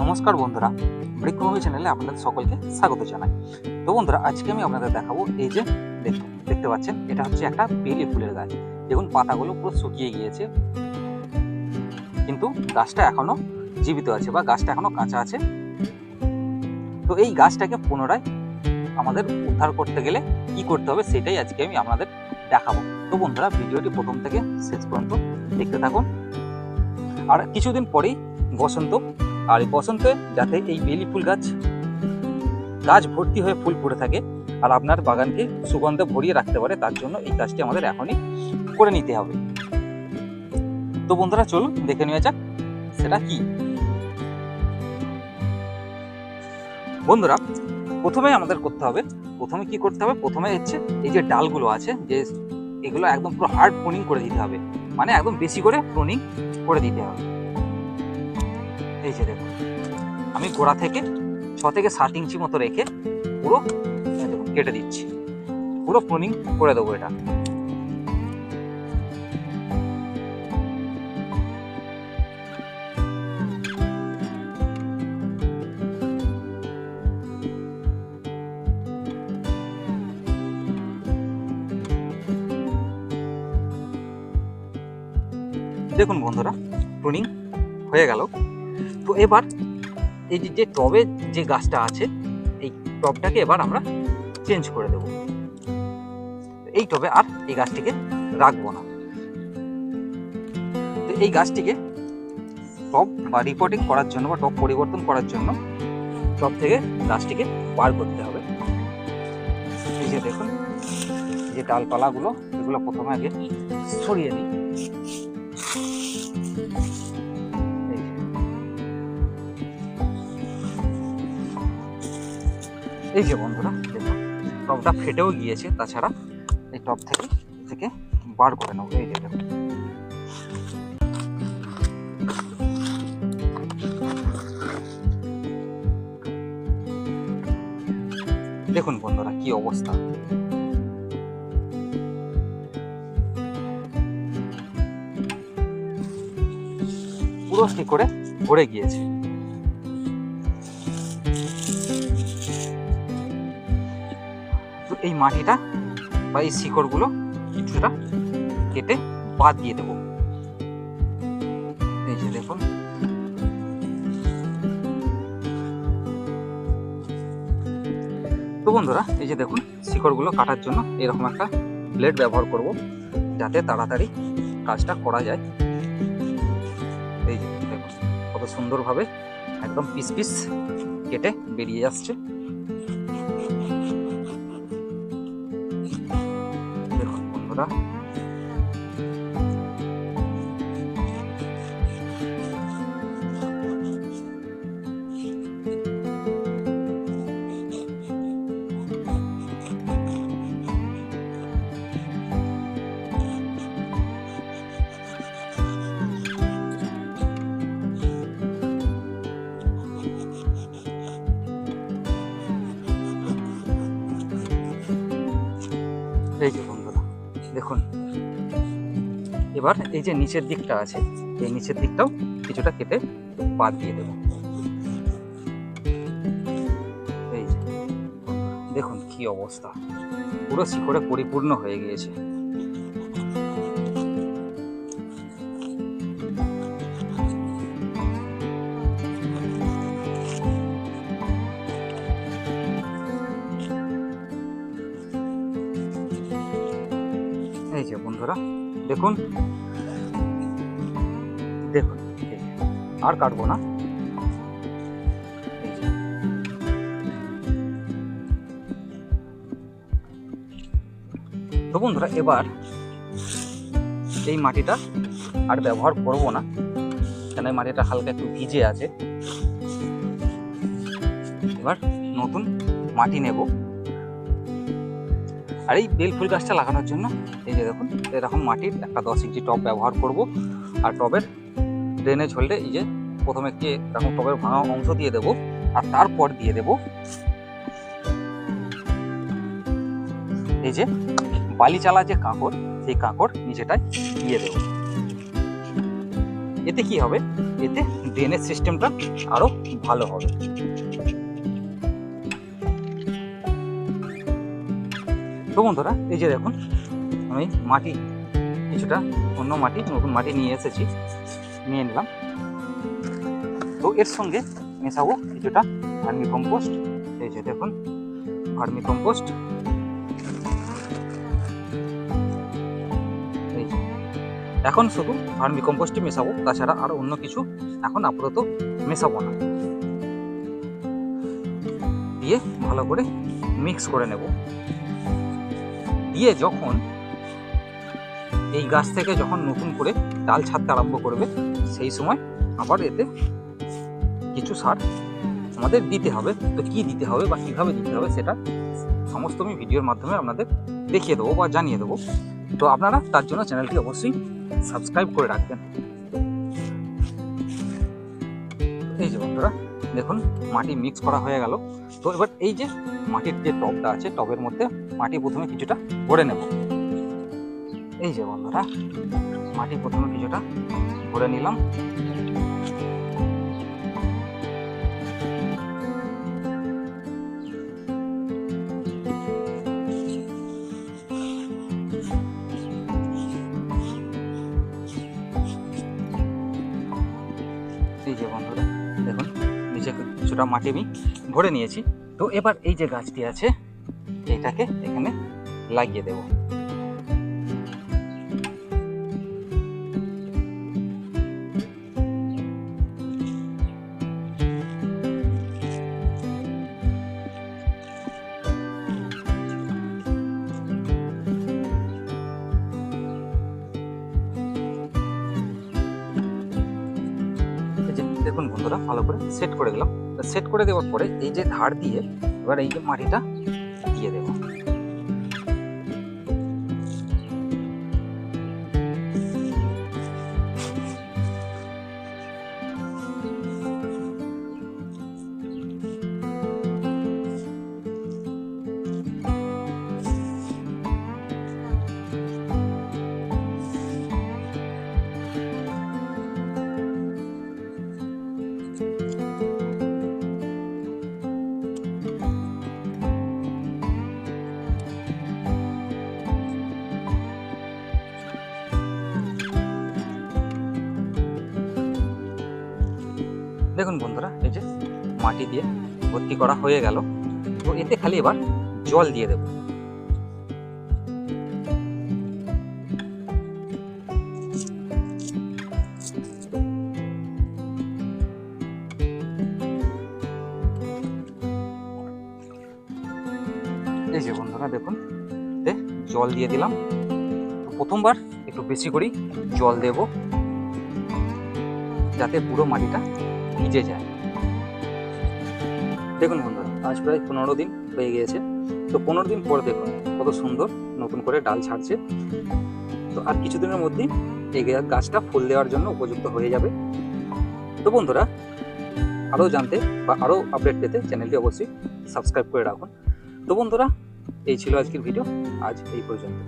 নমস্কার বন্ধুরা, বৃক্ষভূমি চ্যানেলে আপনাদের সকলকে স্বাগত জানাই। তো বন্ধুরা, আজকে আমি আপনাদের দেখাবো এই যে দেখতে পাচ্ছেন, এটা হচ্ছে একটা বেলি ফুলের গাছ। দেখুন পাতাগুলো পুরো শুকিয়ে গিয়েছে, কিন্তু গাছটা এখনো জীবিত আছে বা গাছটা এখনো কাঁচা আছে। তো এই গাছটাকে পুনরায় আমাদের উদ্ধার করতে গেলে কি করতে হবে সেটাই আজকে আমি আপনাদের দেখাবো। তো বন্ধুরা, ভিডিওটি প্রথম থেকে শেষ পর্যন্ত দেখতে থাকুন। আর কিছুদিন পরেই বসন্ত, আর এই বসন্তে যাতে এই বেলি ফুল গাছ ভর্তি হয়ে ফুল ফুটে থাকে আর আপনার বাগানকে সুগন্ধে ভরিয়ে রাখতে পারে, তার জন্য এই কাজটি আমাদের এখনই করে নিতে হবে। তো বন্ধুরা, চলুন দেখে নেওয়া যাক সেটা কি। বন্ধুরা, প্রথমে আমাদের করতে হবে, প্রথমে হচ্ছে এই যে ডালগুলো আছে, যে এগুলো একদম পুরো হার্ড প্রুনিং করে দিতে হবে, মানে একদম বেশি করে প্রুনিং করে দিতে হবে। এই যে দেখুন, আমি গোড়া থেকে 6 থেকে 7 ইঞ্চি মতো রেখে পুরো কেটে দিচ্ছি, পুরো প্রুনিং করে দেবো এটা। দেখুন বন্ধুরা, প্রুনিং হয়ে গেল। তো এবার এই যে টবে যে গাছটা আছে, এই টবটাকে এবার আমরা চেঞ্জ করে দেব। এই টবে আর এই গাছটিকে রাখবো না। তো এই গাছটিকে টব বা রিপোর্টিং করার জন্য বা টব পরিবর্তন করার জন্য টব থেকে গাছটিকে বার করতে হবে। এই যে দেখুন, এই যে ডালপালাগুলো, এগুলো প্রথমে আগে সরিয়ে দিই। এই যে বন্ধুরা দেখুন, টবটা ফেটেও গিয়েছে, তাছাড়া এই টব থেকে বার করে নেবো। এই যে দেখুন, দেখুন বন্ধুরা কি অবস্থা। পুরো শিকড়ে ভরে গিয়েছে। তো এই মাটিটা বা এই শিকড়গুলো কিছুটা কেটে বাদ দিয়ে দেবো। এই যে দেখুন, তো বন্ধুরা এই যে দেখুন, শিকড়গুলো কাটার জন্য এরকম একটা ব্লেড ব্যবহার করব, যাতে তাড়াতাড়ি কাজটা করা যায়। এই যে দেখুন, কত সুন্দরভাবে একদম পিস পিস কেটে বেরিয়ে আসছে। দেখুন বন্ধুরা, এই যে বন্ধুরা দেখুন, এবার এই যে নিচের দিকটা আছে, এই নিচের দিকটাও কিছুটা কেটে বাদ দিয়ে দেব। এই যে দেখুন কি অবস্থা, পুরো শিকড়ে পরিপূর্ণ হয়ে গিয়েছে। এই যে বন্ধুরা দেখুন, দেখুন আর কাটবো না। তো বন্ধুরা, এবার এই মাটিটা আর ব্যবহার করব না, কেন এই মাটিটা হালকা একটু ভিজে আছে। এবার নতুন মাটি নেব, আর এই বেল ফুল গাছটা লাগানোর জন্য এই যে দেখুন, এরকম মাটির একটা 10 ইঞ্চি টব ব্যবহার করব। আর টবের ড্রেনেজ হোল্ডে এই যে প্রথমে একটি এরকম টবের ভাঙা অংশ দিয়ে দেব, আর তারপর দিয়ে দেব এই যে বালি চালা যে কাঁকড়, সেই কাঁকড় নিচেটায় দিয়ে দেব। এতে কি হবে, এতে ড্রেনেজ সিস্টেমটা আরো ভালো হবে। তো বন্ধুরা এই যে দেখুন, আমি মাটি কিছুটা অন্য মাটি, নতুন মাটি নিয়ে এসেছি, নিয়ে নিলাম। তো এর সঙ্গে মেশাবো কিছুটা ভার্মি কম্পোস্ট। এই যে দেখুন ভার্মি কম্পোস্ট, এই যে এখন শুধু ভার্মি কম্পোস্টই মেশাবো, তাছাড়া আর অন্য কিছু এখন আপাতত মেশাবো না। দিয়ে ভালো করে মিক্স করে নেব। দিয়ে যখন এই গাছ থেকে যখন নতুন করে ডাল ছাড়তে আরম্ভ করবে, সেই সময় আবার এতে কিছু সার আমাদের দিতে হবে। তো কি দিতে হবে বা কিভাবে দিতে হবে সেটা সমস্ত আমি ভিডিওর মাধ্যমে আপনাদের দেখিয়ে দেবো বা জানিয়ে দেবো। তো আপনারা তার জন্য চ্যানেলটি অবশ্যই সাবস্ক্রাইব করে রাখবেন। এই যে বন্ধুরা দেখুন মাটি মিক্স করা হয়ে গেল। তো এবার এই যে মাটির যে টবটা আছে, টবের মধ্যে মাটি প্রথমে কিছুটা ভরে নেব। এই যে বন্ধুরা মাটি প্রথমে কিছুটা ভরে নিলাম। এই যে বন্ধুরা দেখুন নিচে কিছুটা মাটি আমি ভরে নিয়েছি। তো এবার এই যে গাছটি আছে এইটাকে এখানে লাগিয়ে দেব। দেখুন বন্ধুরা ভালো করে সেট করে দিলাম। সেট করে দেওয়ার পরে এই যে ধার দিয়ে এবার এই যে মাটিটা দিয়ে দেব। দেখুন বন্ধুরা এই যে মাটি দিয়ে ভর্তি করা হয়ে গেল। তো এতে খালি এবার জল দিয়ে দেব। এই যে বন্ধুরা দেখুন জল দিয়ে দিলাম। তো প্রথমবার একটু বেশি করেই জল দেব যাতে পুরো মাটিটা ভিজে যায়। দেখুন বন্ধুরা আজ প্রায় 15 দিন হয়ে গিয়েছে। তো 15 দিন পর দেখুন কত সুন্দর নতুন করে ডাল ছাড়ছে। তো আর কিছুদিনের মধ্যেই এই গাছটা ফুল দেওয়ার জন্য উপযুক্ত হয়ে যাবে। তো বন্ধুরা আরও জানতে বা আরও আপডেট পেতে চ্যানেলটি অবশ্যই সাবস্ক্রাইব করে রাখুন। তো বন্ধুরা এই ছিল আজকের ভিডিও, আজ এই পর্যন্ত।